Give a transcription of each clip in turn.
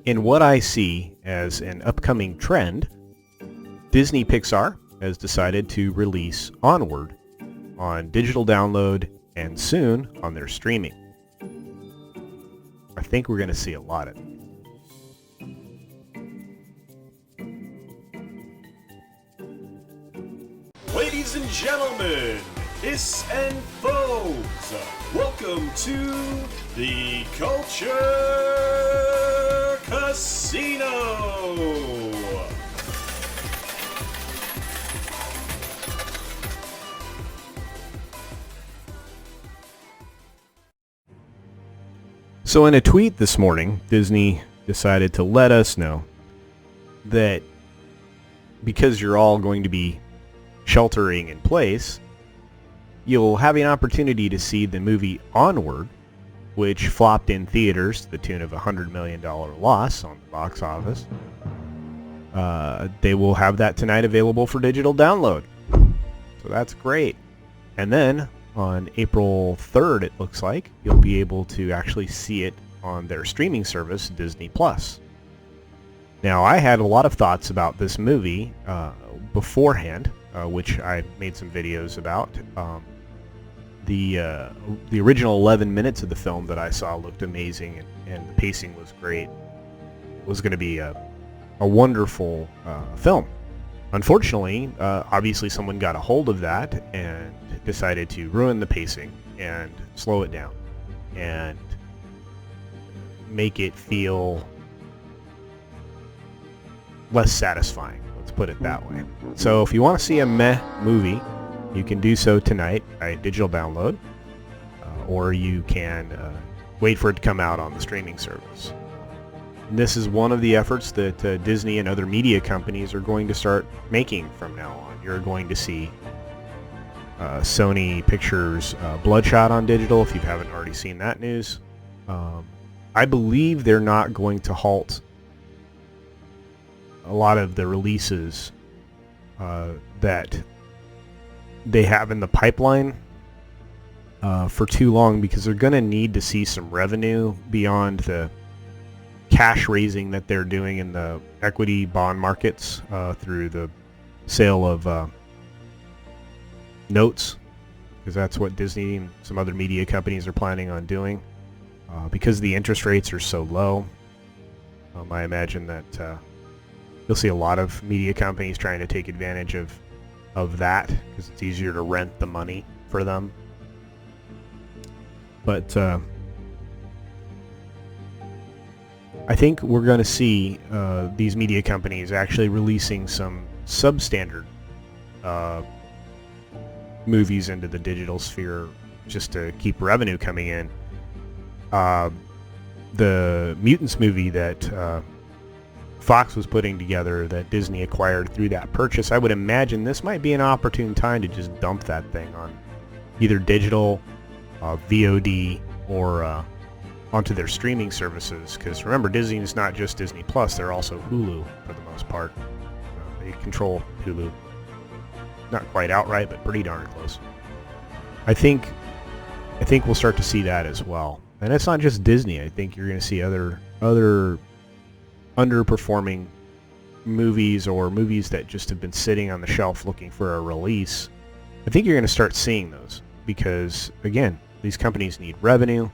In what I see as an upcoming trend, Disney Pixar has decided to release Onward on digital download and soon on their streaming. I think we're going to see a lot of it. Ladies and gentlemen, hiss and foes, welcome to the Culture Casino! So in a tweet this morning, Disney decided to let us know that because you're all going to be sheltering in place, you'll have an opportunity to see the movie Onward, which flopped in theaters to the tune of a $100 million loss on the box office. They will have that tonight available for digital download. So that's great. And then on April 3rd, it looks like, you'll be able to actually see it on their streaming service, Disney+. Now, I had a lot of thoughts about this movie beforehand, which I made some videos about. The original 11 minutes of the film that I saw looked amazing, and the pacing was great. It was going to be a wonderful film. Unfortunately, obviously someone got a hold of that and decided to ruin the pacing and slow it down and make it feel less satisfying. Let's put it that way. So if you want to see a meh movie, you can do so tonight by digital download, or you can wait for it to come out on the streaming service. And this is one of the efforts that Disney and other media companies are going to start making from now on. You're going to see Sony Pictures Bloodshot on digital, if you haven't already seen that news. I believe they're not going to halt a lot of the releases that they have in the pipeline for too long, because they're going to need to see some revenue beyond the cash raising that they're doing in the equity bond markets through the sale of notes, because that's what Disney and some other media companies are planning on doing. Because the interest rates are so low, I imagine that you'll see a lot of media companies trying to take advantage of that, because it's easier to rent the money for them. But I think we're going to see these media companies actually releasing some substandard movies into the digital sphere just to keep revenue coming in. The Mutants movie that Fox was putting together, that Disney acquired through that purchase, I would imagine this might be an opportune time to just dump that thing on either digital, VOD, or onto their streaming services. Because remember, Disney is not just Disney Plus; they're also Hulu for the most part. They control Hulu, not quite outright, but pretty darn close. I think we'll start to see that as well. And it's not just Disney. I think you're going to see other underperforming movies, or movies that just have been sitting on the shelf looking for a release. I think you're going to start seeing those because, again, these companies need revenue,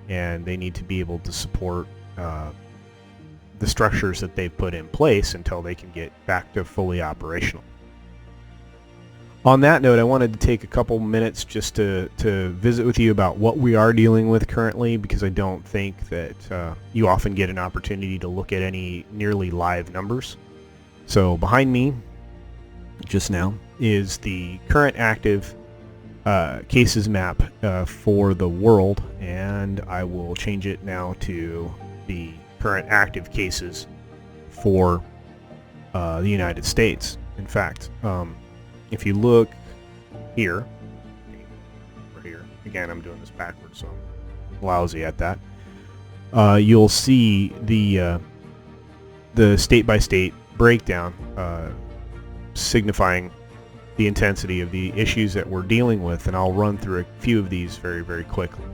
and they need to be able to support the structures that they've put in place until they can get back to fully operational. On that note, I wanted to take a couple minutes just to visit with you about what we are dealing with currently, because I don't think that you often get an opportunity to look at any nearly live numbers. So behind me just now is the current active cases map for the world, and I will change it now to the current active cases for the United States. In fact, if you look here, or here, again, I'm doing this backwards, so I'm lousy at that. You'll see the state-by-state breakdown, signifying the intensity of the issues that we're dealing with, and I'll run through a few of these very, very quickly.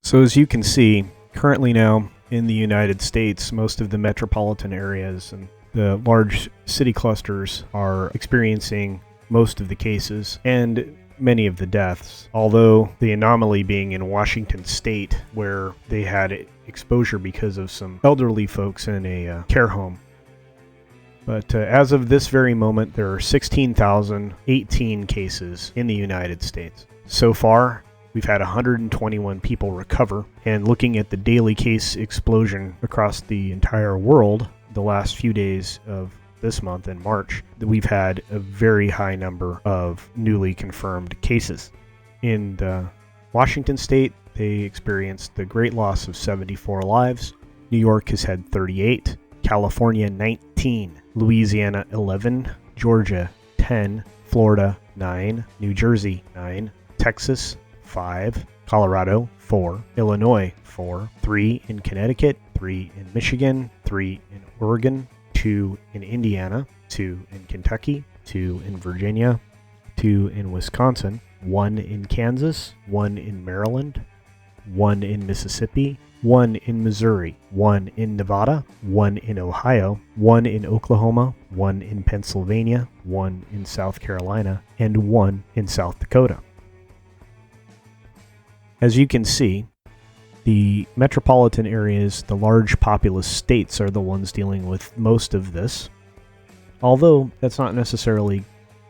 So as you can see, Currently now, in the United States, most of the metropolitan areas and the large city clusters are experiencing most of the cases and many of the deaths, although the anomaly being in Washington State, where they had exposure because of some elderly folks in a care home. But as of this very moment, there are 16,018 cases in the United States. So far, we've had 121 people recover, and looking at the daily case explosion across the entire world the last few days of this month in March, we've had a very high number of newly confirmed cases. In Washington State, they experienced the great loss of 74 lives. New York has had 38, California 19, Louisiana 11, Georgia 10, Florida 9, New Jersey 9, Texas 5, Colorado 4, Illinois 4, 3 in Connecticut, 3 in Michigan, 3 in Oregon, 2 in Indiana, 2 in Kentucky, 2 in Virginia, 2 in Wisconsin, 1 in Kansas, 1 in Maryland, 1 in Mississippi, 1 in Missouri, 1 in Nevada, 1 in Ohio, 1 in Oklahoma, 1 in Pennsylvania, 1 in South Carolina, and 1 in South Dakota. As you can see, the metropolitan areas, the large populous states, are the ones dealing with most of this. Although that's not necessarily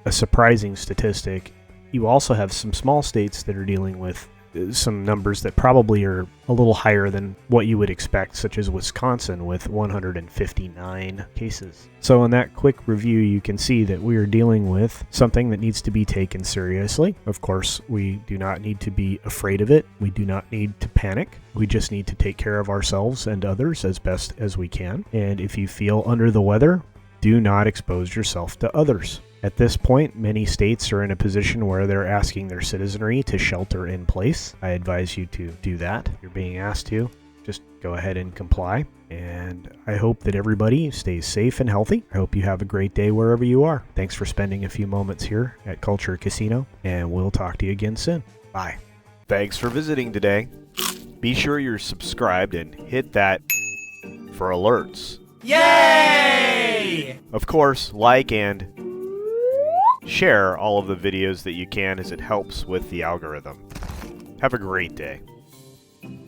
a surprising statistic, you also have some small states that are dealing with some numbers that probably are a little higher than what you would expect, such as Wisconsin with 159 cases. So in that quick review, you can see that we are dealing with something that needs to be taken seriously. Of course, we do not need to be afraid of it. We do not need to panic. We just need to take care of ourselves and others as best as we can. And if you feel under the weather, do not expose yourself to others. At this point, many states are in a position where they're asking their citizenry to shelter in place. I advise you to do that. If you're being asked to, just go ahead and comply. And I hope that everybody stays safe and healthy. I hope you have a great day wherever you are. Thanks for spending a few moments here at Culture Casino, and we'll talk to you again soon. Bye. Thanks for visiting today. Be sure you're subscribed and hit that for alerts. Yay! Of course, like and share all of the videos that you can, as it helps with the algorithm. Have a great day.